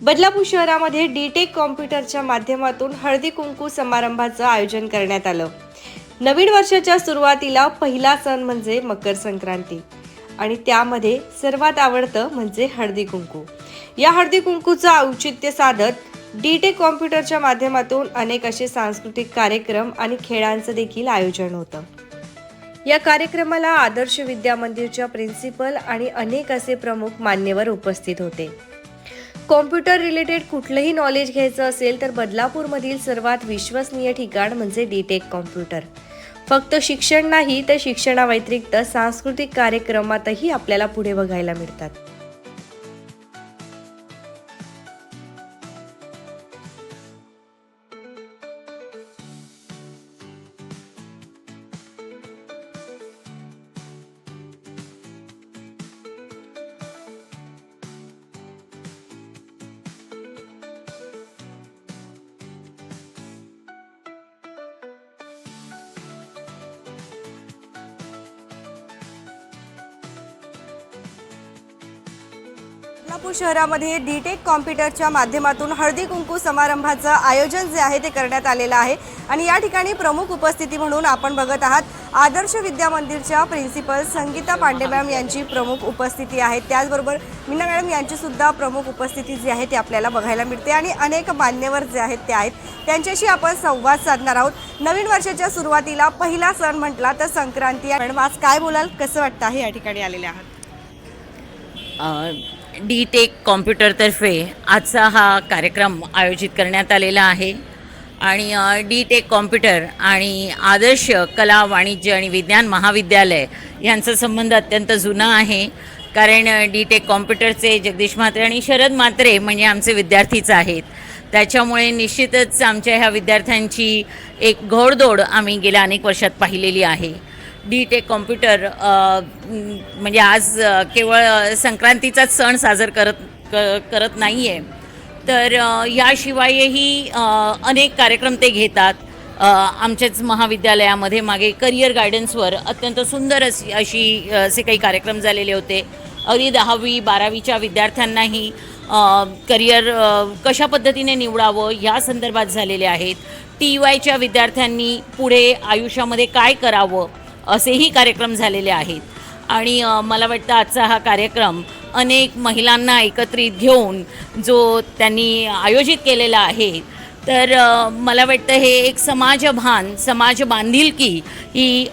बदलापूर शहरामध्ये डी.टेक कॉम्प्युटरच्या माध्यमातून हळदी कुंकू समारंभाचं आयोजन करण्यात आलं। नवीन वर्षाच्या सुरुवातीला पहिला सण म्हणजे मकर संक्रांती आणि त्यामध्ये सर्वात आवडतं म्हणजे हळदी कुंकू। या हळदी कुंकूचं औचित्य साधत डी.टेक कॉम्प्युटरच्या माध्यमातून अनेक असे सांस्कृतिक कार्यक्रम आणि खेळांचं देखील आयोजन होतं। या कार्यक्रमाला आदर्श विद्या मंदिरच्या प्रिन्सिपल आणि अनेक असे प्रमुख मान्यवर उपस्थित होते। कॉम्प्युटर रिलेटेड कुठलंही नॉलेज घ्यायचं असेल तर बदलापूरमधील सर्वात विश्वसनीय ठिकाण म्हणजे डी.टेक कॉम्प्युटर। फक्त शिक्षण नाही तर शिक्षणाव्यतिरिक्त सांस्कृतिक कार्यक्रमातही आपल्याला पुढे बघायला मिळतात। बदलापूर शहरामध्ये डी.टेक कॉम्प्युटरच्या माध्यमातून हळदी कुंकू समारंभाचं आयोजन जे आहे ते करण्यात आलेलं आहे आणि या ठिकाणी प्रमुख उपस्थिती म्हणून आपण बघत आहात आदर्श विद्या मंदिरच्या प्रिन्सिपल संगीता पांडे मॅम यांची प्रमुख उपस्थिती आहे। त्याचबरोबर मीना मॅडम यांची सुद्धा प्रमुख उपस्थिती जी आहे ती आपल्याला बघायला मिळते आणि अनेक मान्यवर जे आहेत ते आहेत त्यांच्याशी आपण संवाद साधणार आहोत। नवीन वर्षाच्या सुरुवातीला पहिला सण म्हटला तर संक्रांती। मॅडम आज काय बोलाल, कसं वाटतं आहे या ठिकाणी आलेले आहात? डी.टेक कॉम्प्युटरतर्फे आजचा हा कार्यक्रम आयोजित करण्यात आलेला आहे आणि डी.टेक कॉम्प्युटर आणि आदर्श कला वाणिज्य आणि विज्ञान महाविद्यालय यांचा संबंध अत्यंत जुना आहे। कारण डी.टेक कॉम्प्युटरचे जगदीश म्हात्रे आणि शरद म्हात्रे म्हणजे आमचे विद्यार्थीच आहेत। त्याच्यामुळे निश्चितच आमच्या ह्या विद्यार्थ्यांची एक घोडदौड आम्ही गेल्या अनेक वर्षात पाहिलेली आहे। डी.टेक कॉम्प्युटर म्हणजे आज केवळ संक्रांतीचाच सण साजरा करत नाही आहे, तर याशिवायही अनेक कार्यक्रम ते घेतात। आमच्याच महाविद्यालयामध्ये मागे करिअर गायडन्सवर अत्यंत सुंदर असे काही कार्यक्रम झालेले होते। अगदी 10वी 12वीच्या विद्यार्थ्यांनाही करिअर कशा पद्धतीने निवडावं या संदर्भात झालेले आहेत। TYच्या विद्यार्थ्यांनी पुढे आयुष्यामध्ये काय करावं असेही कार्यक्रम झालेले आहेत आणि मला वाटतं आजचा हा कार्यक्रम अनेक महिलांना एकत्रित घेऊन जो त्यांनी आयोजित केलेला आहे, तर मला वाटतं हे एक समाज बांधिलकी ही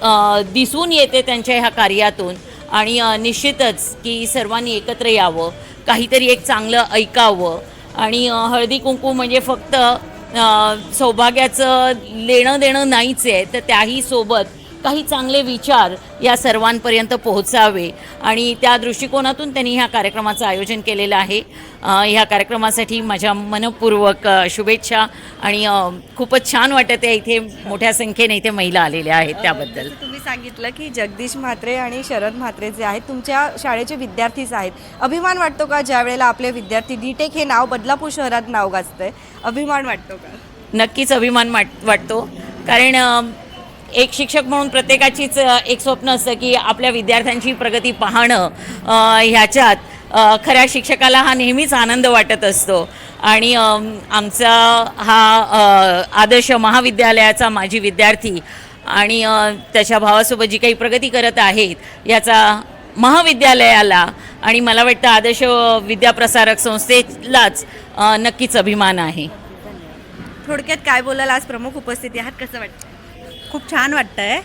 दिसून येते त्यांच्या ह्या कार्यातून आणि निश्चितच की सर्वांनी एकत्र यावं, काहीतरी एक चांगलं ऐकावं आणि हळदी कुंकू म्हणजे फक्त सौभाग्याचं लेणं देणं नाहीच आहे, तर त्याही सोबत काही चांगले विचार या सर्वांपर्यंत पोहोचावे आणि त्या दृष्टिकोनातून त्यांनी ह्या कार्यक्रमाचं आयोजन केलेलं आहे। ह्या कार्यक्रमासाठी माझ्या मनपूर्वक शुभेच्छा आणि खूपच छान वाटत आहे इथे मोठ्या संख्येने इथे महिला आलेल्या आहेत त्याबद्दल। तुम्ही सांगितलं की जगदीश म्हात्रे आणि शरद म्हात्रे जे आहेत तुमच्या शाळेचे विद्यार्थीच आहेत, अभिमान वाटतो का ज्या वेळेला आपले विद्यार्थी डी.टेक हे नाव बदलापूर शहरात नाव गाजतंय, अभिमान वाटतो का? नक्कीच अभिमान वाटतो, कारण एक शिक्षक म्हणून प्रत्येकाचीच एक स्वप्न असतं की आपल्या विद्यार्थ्यांची प्रगती पाहणं। ह्याच्यात खऱ्या शिक्षकाला हा नेहमीच आनंद वाटत असतो आणि आमचा हा आदर्श महाविद्यालयाचा माजी विद्यार्थी आणि त्याच्या भावासोबत जी काही प्रगती करत आहेत याचा महाविद्यालयाला आणि मला वाटतं आदर्श विद्याप्रसारक संस्थेलाच नक्कीच अभिमान आहे। थोडक्यात काय बोलाल, आज प्रमुख उपस्थिती आहात, कसं वाटतं? खूप छान वाटतं आहे।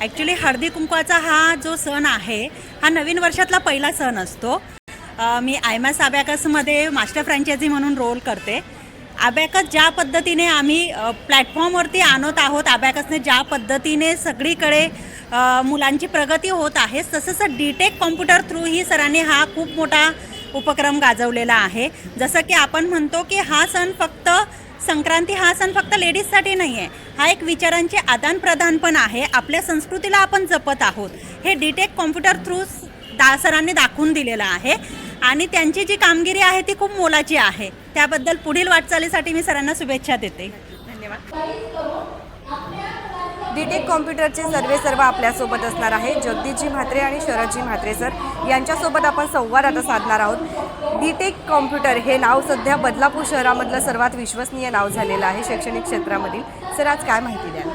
ॲक्च्युली हळदी कुंकवाचा हा जो सण आहे हा नवीन वर्षातला पहिला सण असतो। मी IMAS अबॅकसमध्ये मास्टर फ्रँचायझी म्हणून रोल करते। अबॅकस ज्या पद्धतीने आम्ही प्लॅटफॉर्मवरती आणत आहोत, अबॅकसने ज्या पद्धतीने सगळीकडे मुलांची प्रगती होत आहे, तसंच डी.टेक कॉम्प्युटर थ्रू ही सरांनी हा खूप मोठा उपक्रम गाजवलेला आहे। जसं की आपण म्हणतो की हा सण फक्त संक्रांती हा सण फक्त लेडीजसाठी नाही आहे, हा एक विचारांचे आदानप्रदान पण आहे। आपल्या संस्कृतीला आपण जपत आहोत हे डी.टेक कॉम्प्युटर थ्रू सरांनी दाखवून दिलेलं आहे आणि त्यांची जी कामगिरी आहे ती खूप मोलाची आहे। त्याबद्दल पुढील वाटचालीसाठी मी सरांना शुभेच्छा देते। धन्यवाद। डीटेक कॉम्प्युटरचे सर्व आपल्यासोबत असणार आहे. जगदीशजी म्हात्रे आणि शरदजी म्हात्रे सर यांच्यासोबत आपण संवाद आता साधणार आहोत. डीटेक कॉम्प्युटर हे नाव सध्या बदलापूर शहरामधलं सर्वात विश्वसनीय नाव झालेलं आहे शैक्षणिक क्षेत्रामधील. सर, आज काय माहिती द्याल?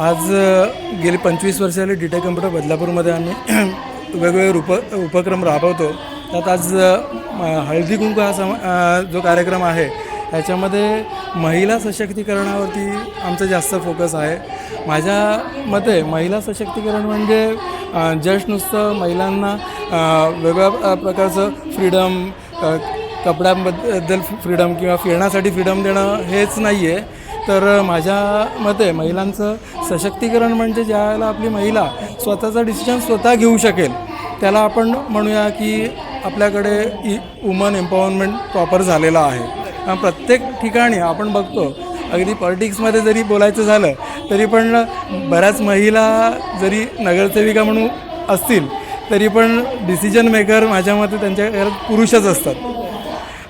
आज गेली 25 वर्ष झाली डीटेक कॉम्प्युटर बदलापूरमध्ये आम्ही वेगवेगळे उपक्रम राबवतो. त्यात आज हळदी कुंकू हा जो कार्यक्रम आहे ह्याच्यामध्ये महिला सशक्तीकरणावरती आमचं जास्त फोकस आहे. माझ्या मते महिला सशक्तीकरण म्हणजे जस्ट नुसतं महिलांना वेगळ्या प्रकारचं फ्रीडम, कपड्यांबद्दल फ्रीडम किंवा फिरण्यासाठी फ्रीडम देणं हेच नाही आहे. तर माझ्या मते महिलांचं सशक्तीकरण म्हणजे ज्यावेळेला आपली महिला स्वतःचा डिसिजन स्वतः घेऊ शकेल त्याला आपण म्हणूया की आपल्याकडे वुमन एम्पॉवरमेंट प्रॉपर झालेला आहे. प्रत्येक ठिकाणी आपण बघतो, अगदी पॉलिटिक्समध्ये जरी बोलायचं झालं तरी पण बऱ्याच महिला जरी नगरसेविका म्हणून असतील तरी पण डिसिजन मेकर माझ्या मते त्यांच्या घरात पुरुषच असतात.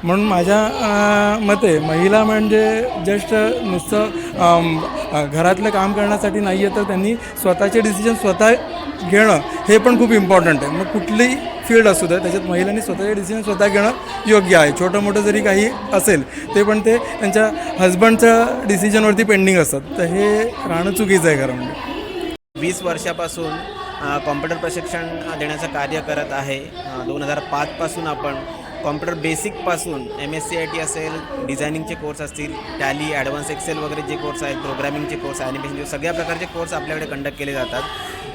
म्हणून माझ्या मते महिला म्हणजे जस्ट नुसतं घरातलं काम करण्यासाठी नाही आहे, तर त्यांनी स्वतःचे डिसिजन स्वतः घेणं हे पण खूप इम्पॉर्टंट आहे. मग कुठलीही फील्ड असू दे त्याच्यात महिलांनी स्वतःचे डिसिजन स्वतः घेणं योग्य आहे. छोटं मोठं जरी काही असेल ते पण ते त्यांच्या हजबंडच्या डिसिजनवरती पेंडिंग असतात, तर हे राहणं चुकीचं आहे खरं म्हणजे. 20 वर्षापासून कॉम्प्युटर प्रशिक्षण देण्याचं कार्य करत आहे. 2005 पासून आपण कॉम्प्युटर बेसिकपासून MSc असेल, डिझायनिंगचे कोर्स असतील, टॅली, ॲडव्हान्स एक्सेल वगैरे जे कोर्स आहेत, प्रोग्रामिंगचे कोर्स, ॲनिमेशन, सगळ्या प्रकारचे कोर्स आपल्याकडे कंडक्ट केले जातात.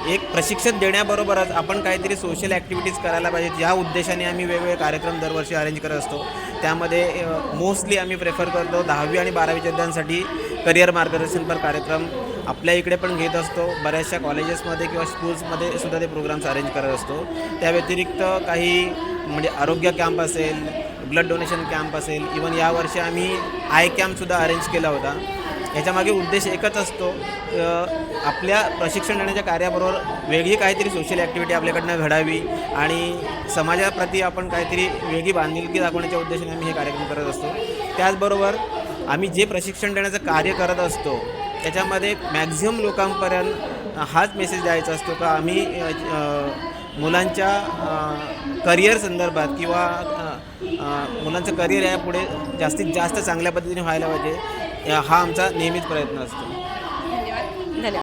एक प्रशिक्षण देण्याबरोबरच आपण काहीतरी सोशल ॲक्टिव्हिटीज करायला पाहिजेत, या उद्देशाने आम्ही वेगवेगळे कार्यक्रम दरवर्षी अरेंज करत असतो. त्यामध्ये मोस्टली आम्ही प्रेफर करतो 10वी आणि 12वी विद्यार्थ्यांसाठी करिअर मार्गदर्शनपर कार्यक्रम आपल्या इकडे पण घेत असतो. बऱ्याचशा कॉलेजेसमध्ये किंवा स्कूल्समध्ये सुद्धा ते प्रोग्राम्स अरेंज करत असतो. त्या व्यतिरिक्त काही म्हणजे आरोग्य कॅम्प असेल, ब्लड डोनेशन कॅम्प असेल, इवन यावर्षी आम्ही आय कॅम्पसुद्धा अरेंज केला होता. याच्यामागे उद्देश एकच असतो, आपल्या प्रशिक्षण देण्याच्या कार्याबरोबर वेगळी काहीतरी सोशल ॲक्टिव्हिटी आपल्याकडनं घडावी आणि समाजाप्रती आपण काहीतरी वेगळी बांधिलकी दाखवण्याच्या उद्देशाने आम्ही हे कार्यक्रम करत असतो. त्याचबरोबर आम्ही जे प्रशिक्षण देण्याचं कार्य करत असतो त्याच्यामध्ये मॅक्झिमम लोकांपर्यंत हाच मेसेज द्यायचा असतो का आम्ही मुलांच्या करिअर संदर्भात किंवा मुलांचं करिअर यापुढे जास्तीत जास्त चांगल्या पद्धतीने व्हायला पाहिजे, हा आमचा नेहमीच प्रयत्न असतो. धन्यवाद.